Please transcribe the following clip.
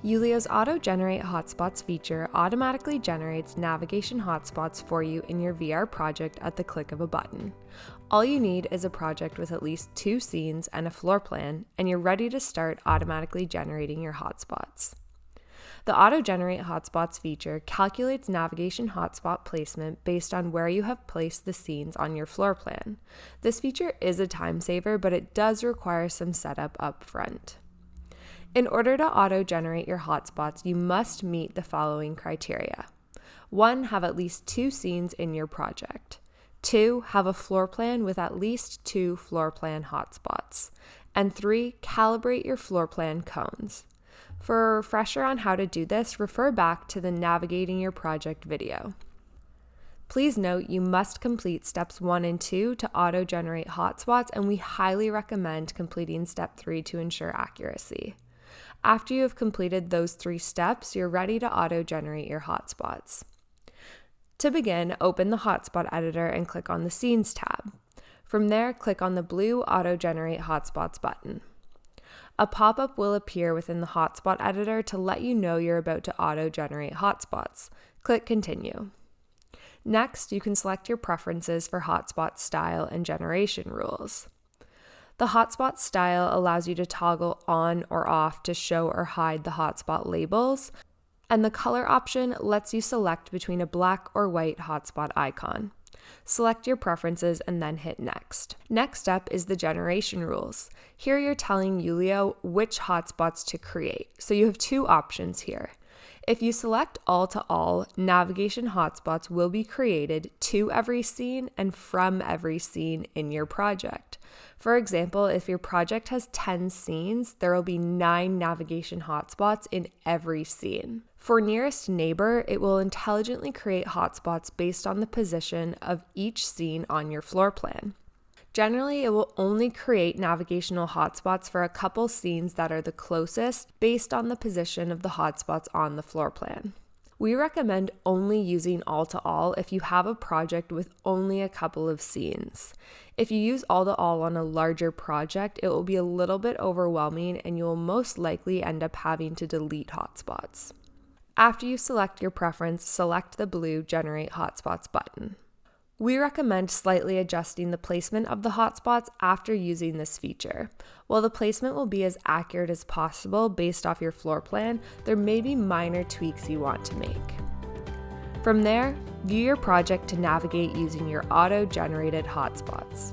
Yulio's Auto-Generate Hotspots feature automatically generates navigation hotspots for you in your VR project at the click of a button. All you need is a project with at least 2 scenes and a floor plan, and you're ready to start automatically generating your hotspots. The Auto-Generate Hotspots feature calculates navigation hotspot placement based on where you have placed the scenes on your floor plan. This feature is a time saver, but it does require some setup up front. In order to auto-generate your hotspots, you must meet the following criteria. 1. Have at least 2 scenes in your project. 2. Have a floor plan with at least 2 floor plan hotspots. And 3. Calibrate your floor plan cones. For a refresher on how to do this, refer back to the Navigating Your Project video. Please note you must complete steps 1 and 2 to auto-generate hotspots, and we highly recommend completing step 3 to ensure accuracy. After you have completed those 3 steps, you're ready to auto-generate your hotspots. To begin, open the Hotspot Editor and click on the Scenes tab. From there, click on the blue Auto-Generate Hotspots button. A pop-up will appear within the Hotspot Editor to let you know you're about to auto-generate hotspots. Click Continue. Next, you can select your preferences for hotspot style and generation rules. The hotspot style allows you to toggle on or off to show or hide the hotspot labels, and the color option lets you select between a black or white hotspot icon. Select your preferences and then hit Next. Next up is the generation rules. Here you're telling Yulio which hotspots to create, so you have 2 options here. If you select all to all, navigation hotspots will be created to every scene and from every scene in your project. For example, if your project has 10 scenes, there will be 9 navigation hotspots in every scene. For nearest neighbor, it will intelligently create hotspots based on the position of each scene on your floor plan. Generally, it will only create navigational hotspots for a couple scenes that are the closest based on the position of the hotspots on the floor plan. We recommend only using all-to-all if you have a project with only a couple of scenes. If you use all-to-all on a larger project, it will be a little bit overwhelming and you will most likely end up having to delete hotspots. After you select your preference, select the blue Generate Hotspots button. We recommend slightly adjusting the placement of the hotspots after using this feature. While the placement will be as accurate as possible based off your floor plan, there may be minor tweaks you want to make. From there, view your project to navigate using your auto-generated hotspots.